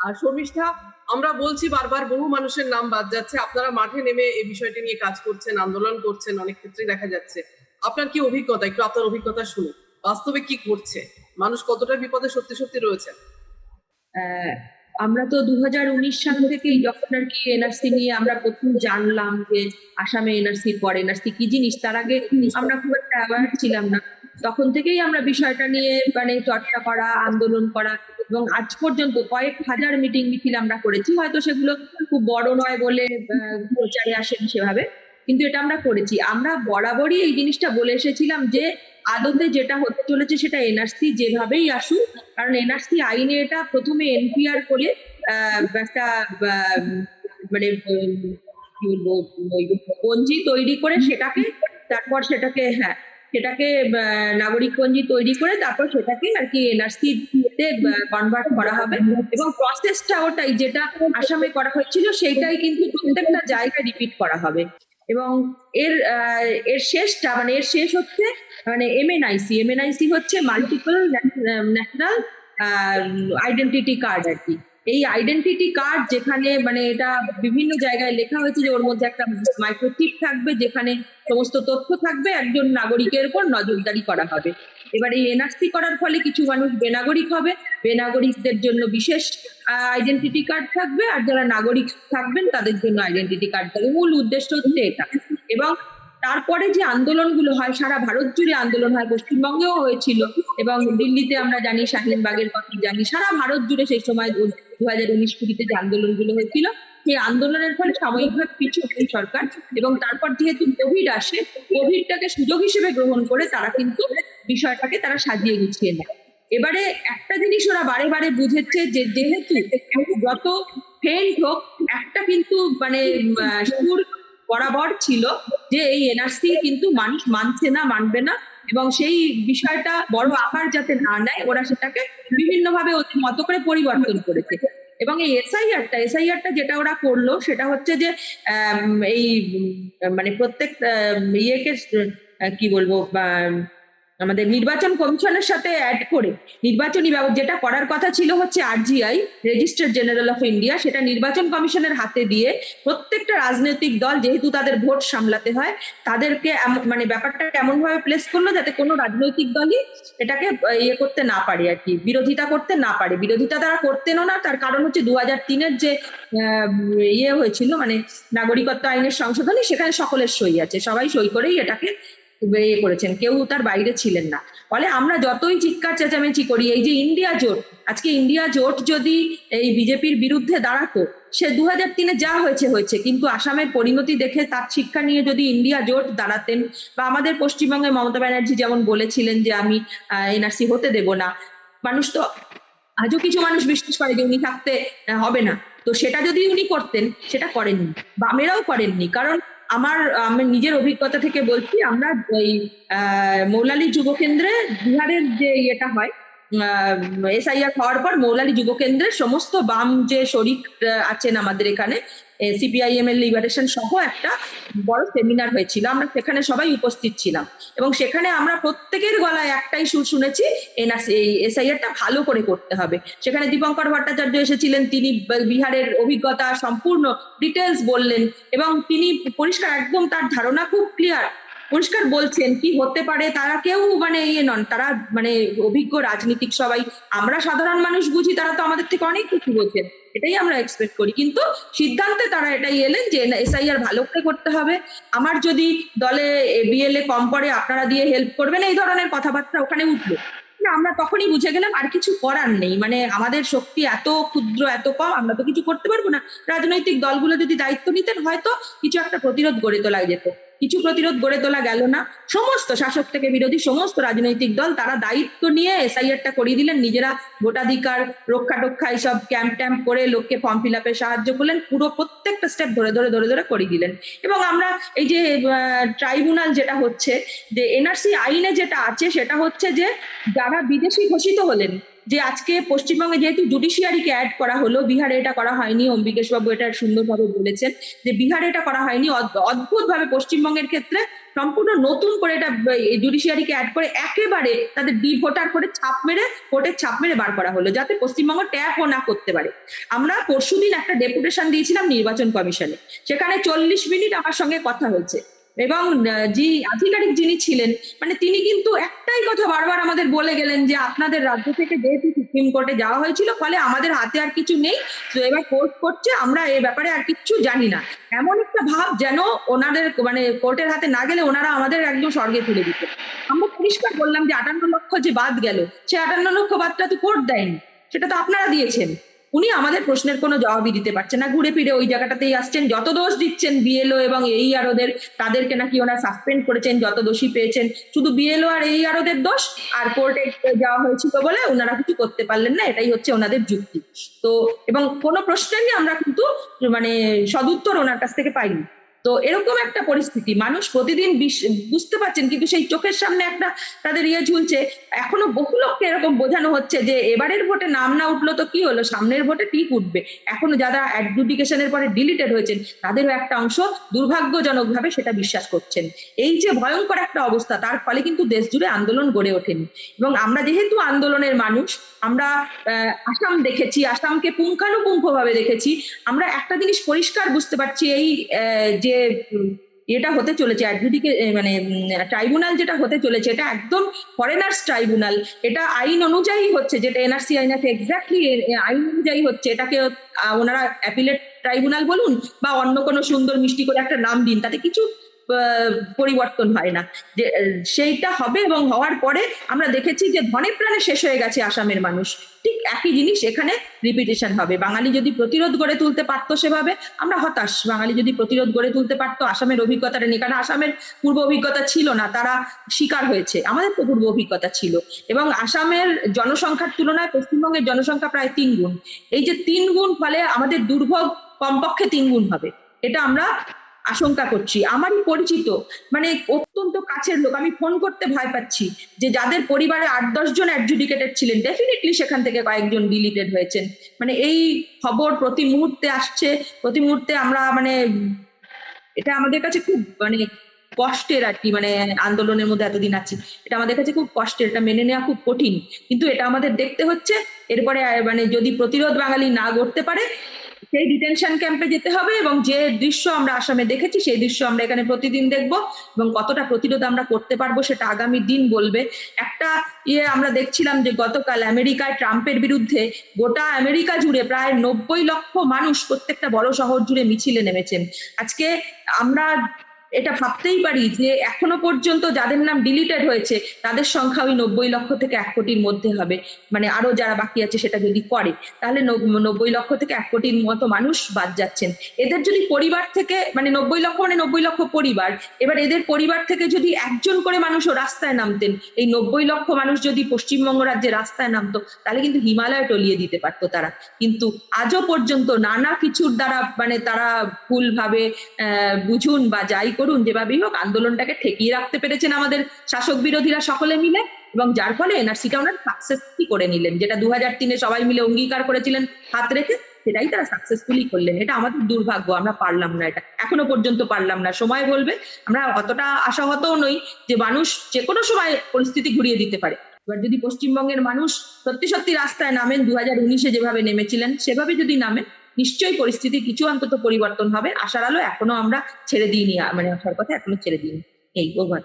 আর শর্মিষ্ঠা, আমরা বলছি বারবার, বহু মানুষের নাম বাদ যাচ্ছে, আপনারা মাঠে নেমে এই বিষয়টি নিয়ে কাজ করছেন, আন্দোলন করছেন, অনেক ক্ষেত্রে দেখা যাচ্ছে। আপনার কি অভিজ্ঞতা, একটু আপনার অভিজ্ঞতা শুনুন, বাস্তবে কি করছে, মানুষ কতটা বিপদে সত্যি সত্যি রয়েছে? আমরা তো 2019 সাল থেকেই যখন আর কি এনআরসি নিয়ে আমরা প্রথম জানলাম যে আসামে এনআরসির পর এনআরসি কি জিনিস, তার আগে আমরা খুব একটা অ্যাওয়ার ছিলাম না। তখন থেকেই আমরা বিষয়টা নিয়ে মানে চর্চা করা, আন্দোলন করা, এবং আজ পর্যন্ত কয়েক হাজার মিটিং মিছিল আমরা করেছি। হয়তো সেগুলো খুব বড় নয় বলে প্রচারে আসেনি সেভাবে, কিন্তু এটা আমরা করেছি। আমরা বরাবরই এই জিনিসটা বলে এসেছিলাম যে আদতে যেটা হতে চলেছে সেটা এনআরসি যেভাবেই আসুক, কারণ এনআরসি আইনে এটা প্রথমে এনপিআর করে একটা মানে কি বলবো পঞ্জি তৈরি করে সেটাকে, তারপর সেটাকে সেটাকে নাগরিক পঞ্জি তৈরি করে তারপর সেটাকে আর কি এনআরসি তে কনভার্ট করা হবে। এবং প্রসেসটা ওটাই যেটা আসামে করা হয়েছিল সেইটাই কিন্তু প্রত্যেকটা জায়গায় রিপিট করা হবে। এবং এর এর শেষটা মানে এর শেষ হচ্ছে মানে এমএনআইসি হচ্ছে মাল্টিপল ন্যাশনাল আইডেন্টিটি কার্ড আর কি। এই আইডেন্টিটি কার্ড যেখানে মানে এটা বিভিন্ন জায়গায় লেখা হয়েছে যে ওর মধ্যে একটা মাইক্রোচিপ থাকবে যেখানে সমস্ত তথ্য থাকবে, একজন নাগরিকের উপর নজরদারি করা হবে। এবার এই এনআরসি করার ফলে কিছু মানুষ বেনাগরিক হবে, বেনাগরিকদের জন্য বিশেষ আইডেন্টিটি কার্ড থাকবে, আর যারা নাগরিক থাকবেন তাদের জন্য আইডেন্টিটি কার্ড থাকবে। মূল উদ্দেশ্য হচ্ছে এটা। এবং তারপরে যে আন্দোলনগুলো হয়, সারা ভারত জুড়ে আন্দোলন হয়, পশ্চিমবঙ্গেও হয়েছিল, এবং দিল্লিতে আমরা জানি, শাহিনবাগের কথা জানি, সারা ভারত জুড়ে সেই সময় 2019-20 যে আন্দোলনগুলো হয়েছিল, সেই আন্দোলনের ফলে সাময়িকভাবে পিছু হন সরকার। এবং তারপর যেহেতু কোভিড আসে, কোভিডটাকে সুযোগ হিসেবে গ্রহণ করে তারা কিন্তু বিষয়টাকে তারা সাজিয়ে গুছিয়ে নেয়। এবারে একটা জিনিস ওরা বারে বারে বুঝেছে যে যেহেতু যত ফেন্ট হোক, একটা কিন্তু মানে সুর বরাবর ছিল যে এই এনআরসি কিন্তু মানুষ মানছে না, মানবে না, এবং সেই বিষয়টা বড় আকার যাতে না নেয় ওরা সেটাকে বিভিন্নভাবে ওদের মতো করে পরিবর্তন করেছে। এবং এই এসআইআরটা যেটা ওরা করলো সেটা হচ্ছে যে এই মানে প্রত্যেক ইয়েকে কি বলবো আমাদের নির্বাচন কমিশনের সাথে অ্যাড করে নির্বাচনী যেটা করার কথা ছিল হচ্ছে আরজিআই, রেজিস্টার্ড জেনারেল অফ ইন্ডিয়া, সেটা নির্বাচন কমিশনের হাতে দিয়ে প্রত্যেকটা রাজনৈতিক দল যেহেতু তাদের ভোট সামলাতে হয়, তাদেরকে মানে ব্যাপারটা এমন ভাবে প্লেস করলো যাতে কোনো রাজনৈতিক দলই এটাকে ইয়ে করতে না পারে আর কি, বিরোধিতা করতে না পারে। বিরোধিতা তারা করতেনও না, তার কারণ হচ্ছে 2003-এর যে ইয়ে হয়েছিল মানে নাগরিকত্ব আইনের সংশোধনী, সেখানে সকলের সই আছে, সবাই সই করেই এটাকে ইয়ে করেছেন, কেউ তার বাইরে ছিলেন না। ফলে আমরা যতই চিৎকার চেঁচামেচি করি, এই যে ইন্ডিয়া জোট, আজকে ইন্ডিয়া জোট যদি এই বিজেপির বিরুদ্ধে দাঁড়াতো, সে 2003-এ যা হয়েছে হয়েছে, কিন্তু আসামের পরিণতি দেখে তার শিক্ষা নিয়ে যদি ইন্ডিয়া জোট দাঁড়াতেন, বা আমাদের পশ্চিমবঙ্গে মমতা ব্যানার্জি যেমন বলেছিলেন যে আমি এনআরসি হতে দেব না, মানুষ তো আজও কিছু মানুষ বিশ্বাস করে যে উনি থাকতে হবে না, তো সেটা যদি উনি করতেন, সেটা করেননি, বামেরাও করেননি। কারণ আমি নিজের অভিজ্ঞতা থেকে বলছি, আমরা ওই মৌলালী যুব কেন্দ্রে বিহারের যে ইয়েটা হয়, এসআইআর হওয়ার পর মৌলালী যুব কেন্দ্রের সমস্ত বাম যে শরিক আছেন আমাদের এখানে, সিপিআইএম এর লিবারেশন সহ একটা বড় সেমিনার হয়েছিল, আমরা সেখানে সবাই উপস্থিত ছিলাম, এবং সেখানে আমরা প্রত্যেকের গলায় একটাই সুর শুনেছি, এসআইআরটা ভালো করে করতে হবে। সেখানে দীপঙ্কর ভট্টাচার্য এসেছিলেন, তিনি বিহারের অভিজ্ঞতা সম্পূর্ণ ডিটেলস বললেন, এবং তিনি পরিষ্কার একদম তার ধারণা খুব ক্লিয়ার, পরিষ্কার বলছেন কি হতে পারে। তারা কেউ মানে ইয়ে নন, তারা মানে অভিজ্ঞ রাজনীতিক সবাই। আমরা সাধারণ মানুষ বুঝি, তারা তো আমাদের থেকে অনেক কিছু বোঝেন, এটাই আমরা এক্সপেক্ট করি। কিন্তু সিদ্ধান্তে তারা এটাই এলেন যে এসআইআর ভালো করে করতে হবে, আমার যদি দলে বিএলএ কম পড়ে আপনারা দিয়ে হেল্প করবেন, এই ধরনের কথাবার্তা ওখানে উঠলো। আমরা তখনই বুঝে গেলাম আর কিছু করার নেই, মানে আমাদের শক্তি এত ক্ষুদ্র, এত কম, আমরা তো কিছু করতে পারবো না। রাজনৈতিক দলগুলো যদি দায়িত্ব নিতেন, হয়তো কিছু একটা প্রতিরোধ গড়ে তোলা যেত। কিছু প্রতিরোধ গড়ে তোলা গেল না। সমস্ত শাসক থেকে বিরোধী সমস্ত রাজনৈতিক দল তারা দায়িত্ব নিয়ে এসআইআরটা করিয়ে দিলেন, নিজেরা ভোটাধিকার রক্ষা টক্ষা এইসব ক্যাম্প ট্যাম্প করে লোককে ফর্ম ফিল আপে সাহায্য করলেন, পুরো প্রত্যেকটা স্টেপ ধরে ধরে ধরে ধরে করিয়ে দিলেন। এবং আমরা এই যে ট্রাইব্যুনাল যেটা হচ্ছে, যে এনআরসি আইনে যেটা আছে সেটা হচ্ছে যে যারা বিদেশি ঘোষিত হলেন, যে আজকে পশ্চিমবঙ্গে যেহেতু জুডিশিয়ারিকে অ্যাড করা হলো, বিহারে এটা করা হয়নি, অম্বিকেশ বাবু এটা সুন্দরভাবে বলেছেন যে বিহারে এটা করা হয়নি, অদ্ভুত ভাবে পশ্চিমবঙ্গের ক্ষেত্রে সম্পূর্ণ নতুন করে এটা জুডিশিয়ারিকে অ্যাড করে একেবারে তাদের ভোটার করে ছাপ মেরে ভোটের ছাপ মেরে বার করা হলো, যাতে পশ্চিমবঙ্গ ট্যাপও না করতে পারে। আমরা পরশুদিন একটা ডেপুটেশন দিয়েছিলাম নির্বাচন কমিশনে, সেখানে 40 মিনিট আমার সঙ্গে কথা হয়েছে এবং যে আধিকারিক যিনি ছিলেন মানে তিনি কিন্তু একটাই কথা বারবার আমাদের বলে গেলেন যে আপনাদের রাজ্য থেকে যেহেতু সুপ্রিম কোর্টে যাওয়া হয়েছিল ফলে আমাদের হাতে আর কিছু নেই, তো এবার কোর্ট করছে, আমরা এই ব্যাপারে আর কিচ্ছু জানি না। এমন একটা ভাব যেন ওনাদের মানে কোর্টের হাতে না গেলে ওনারা আমাদের একদম স্বর্গে তুলে দিত। আমরা পরিষ্কার বললাম যে 58 লক্ষ যে বাদ গেল, সে 58 লক্ষ বাদটা তো কোর্ট দেয়নি, সেটা তো আপনারা দিয়েছেন। উনি আমাদের প্রশ্নের কোনো জবাবই দিতে পারছেন না, ঘুরে ফিরে ওই জায়গাটাতেই আসছেন, যত দোষ দিচ্ছেন বিএলও এবং AER ওদের, তাদেরকে নাকি ওনারা সাসপেন্ড করেছেন, যত দোষী পেয়েছেন শুধু বিএলও আর AER ওদের দোষ, আর কোর্টে যাওয়া হয়েছিল বলে ওনারা কিছু করতে পারলেন না, এটাই হচ্ছে ওনাদের যুক্তি। তো এবং কোনো প্রশ্নেরই আমরা কিন্তু মানে সদুত্তর ওনার কাছ থেকে পাইনি। তো এরকম একটা পরিস্থিতি, মানুষ প্রতিদিন বুঝতে পারছেন কিন্তু সেই চোখের সামনে একটা তাদের ঝুলছে। এখনো বহু লোককে এরকম বোঝানো হচ্ছে যে এবারের ভোটে নাম না উঠলো তো কি হলো, সামনের ভোটে ঠিক উঠবে। এখনো যারা অ্যাডজুডিকেশনের পরে ডিলিটেড হয়েছেন তাদেরও একটা অংশ দুর্ভাগ্যজনক ভাবে সেটা বিশ্বাস করছেন। এই যে ভয়ঙ্কর একটা অবস্থা, তার ফলে কিন্তু দেশ জুড়ে আন্দোলন গড়ে ওঠেনি। এবং আমরা যেহেতু আন্দোলনের মানুষ, আমরা আসাম দেখেছি, আসামকে পুঙ্খানুপুঙ্খ ভাবে দেখেছি, আমরা একটা জিনিস পরিষ্কার বুঝতে পারছি, এই যে এটা হতে চলেছে মানে ট্রাইব্যুনাল যেটা হতে চলেছে এটা একদম ফরেনার্স ট্রাইব্যুনাল, এটা আইন অনুযায়ী হচ্ছে, যেটা এনআরসি আইন আছে এক্স্যাক্টলি আইন অনুযায়ী হচ্ছে। এটাকে ওনারা অ্যাপিলেট ট্রাইব্যুনাল বলুন বা অন্য কোনো সুন্দর মিষ্টি করে একটা নাম দিন, তাতে কিছু পরিবর্তন হয় না। যে সেইটা হবে এবং হওয়ার পরে আমরা দেখেছি যে ধনে প্রাণে শেষ হয়ে গেছে আসামের মানুষ, ঠিক একই জিনিস এখানে রিপিটেশন হবে। বাঙালি যদি প্রতিরোধ গড়ে তুলতে পারতো সেভাবে, আমরা হতাশ, বাঙালি যদি প্রতিরোধ গড়ে তুলতে পারতো, আসামের অভিজ্ঞতাটা নেই, কারণ আসামের পূর্ব অভিজ্ঞতা ছিল না, তারা শিকার হয়েছে, আমাদের তো পূর্ব অভিজ্ঞতা ছিল। এবং আসামের জনসংখ্যার তুলনায় পশ্চিমবঙ্গের জনসংখ্যা প্রায় 3 গুণ, এই যে 3 গুণ ফলে আমাদের দুর্ভোগ কমপক্ষে 3 গুণ হবে, এটা আমরা আশঙ্কা করছি। আমারই পরিচিত মানে অত্যন্ত কাছের লোক, আমি ফোন করতে ভয় পাচ্ছি, যে যাদের পরিবারে 8-10 জন অ্যাডজুডিকেটেড ছিলেন, ডেফিনেটলি সেখান থেকে কয়েকজন ডিলিটেড হয়েছেন। মানে এই খবর প্রতি মুহূর্তে আসছে, প্রতি মুহূর্তে আমরা মানে এটা আমাদের কাছে খুব মানে কষ্টের আর কি, মানে আন্দোলনের মধ্যে এতদিন আছি, এটা আমাদের কাছে খুব কষ্টের, এটা মেনে নেওয়া খুব কঠিন, কিন্তু এটা আমাদের দেখতে হচ্ছে। এরপরে মানে যদি প্রতিরোধ বাঙালি না গড়তে পারে, সেই ডিটেনশন ক্যাম্পে যেতে হবে, এবং যে দৃশ্য আমরা আসামে দেখেছি সেই দৃশ্য আমরা এখানে প্রতিদিন দেখব, এবং কতটা প্রতিরোধ আমরা করতে পারবো সেটা আগামী দিন বলবে। একটা আমরা দেখছিলাম যে গতকাল আমেরিকায় ট্রাম্পের বিরুদ্ধে গোটা আমেরিকা জুড়ে প্রায় 90 লক্ষ মানুষ প্রত্যেকটা বড় শহর জুড়ে মিছিলে নেমেছেন। আজকে আমরা এটা ভাবতেই পারি যে এখনো পর্যন্ত যাদের নাম ডিলিটেড হয়েছে তাদের সংখ্যা ওই 90 লক্ষ থেকে 1 কোটির মধ্যে হবে, মানে আরো যারা বাকি আছে সেটা যদি করে, তাহলে 90 লক্ষ থেকে 1 কোটির মতো মানুষ বাদ যাচ্ছেন। এদের যদি পরিবার থেকে মানে 90 লক্ষ মানে 90 লক্ষ পরিবার, এবার এদের পরিবার থেকে যদি একজন করে মানুষও রাস্তায় নামতেন, এই 90 লক্ষ মানুষ যদি পশ্চিমবঙ্গ রাজ্যে রাস্তায় নামতো, তাহলে কিন্তু হিমালয় টলিয়ে দিতে পারতো তারা। কিন্তু আজও পর্যন্ত নানা কিছুর দ্বারা মানে তারা ভুলভাবে বুঝুন বা যাই করুন, যেভাবেই হোক আন্দোলনটাকে ঠেকিয়ে রাখতে পেরেছেন আমাদের শাসক বিরোধীরা সকলে মিলে, এবং যার ফলে এনআরসিটা ওনারা সাকসেসফুলি করে নিলেন, যেটা 2003-এ সবাই মিলে অঙ্গীকার করেছিলেন হাত রেখে, সেটাই তারা সাকসেসফুলি করলেন। এটা আমাদের দুর্ভাগ্য, আমরা পারলাম না, এটা এখনো পর্যন্ত পারলাম না। সময় বলবে, আমরা অতটা আশাহতও নই যে মানুষ যে কোনো সময় পরিস্থিতি ঘুরিয়ে দিতে পারে। এবার যদি পশ্চিমবঙ্গের মানুষ সত্যি সত্যি রাস্তায় নামেন, 2019-এ যেভাবে নেমেছিলেন সেভাবে যদি নামেন, নিশ্চয়ই পরিস্থিতি কিছু অন্তত পরিবর্তন হবে। আশার আলো এখনো আমরা ছেড়ে দিইনি, মানে আসার কথা এখনো ছেড়ে দিইনি। এই ওভার।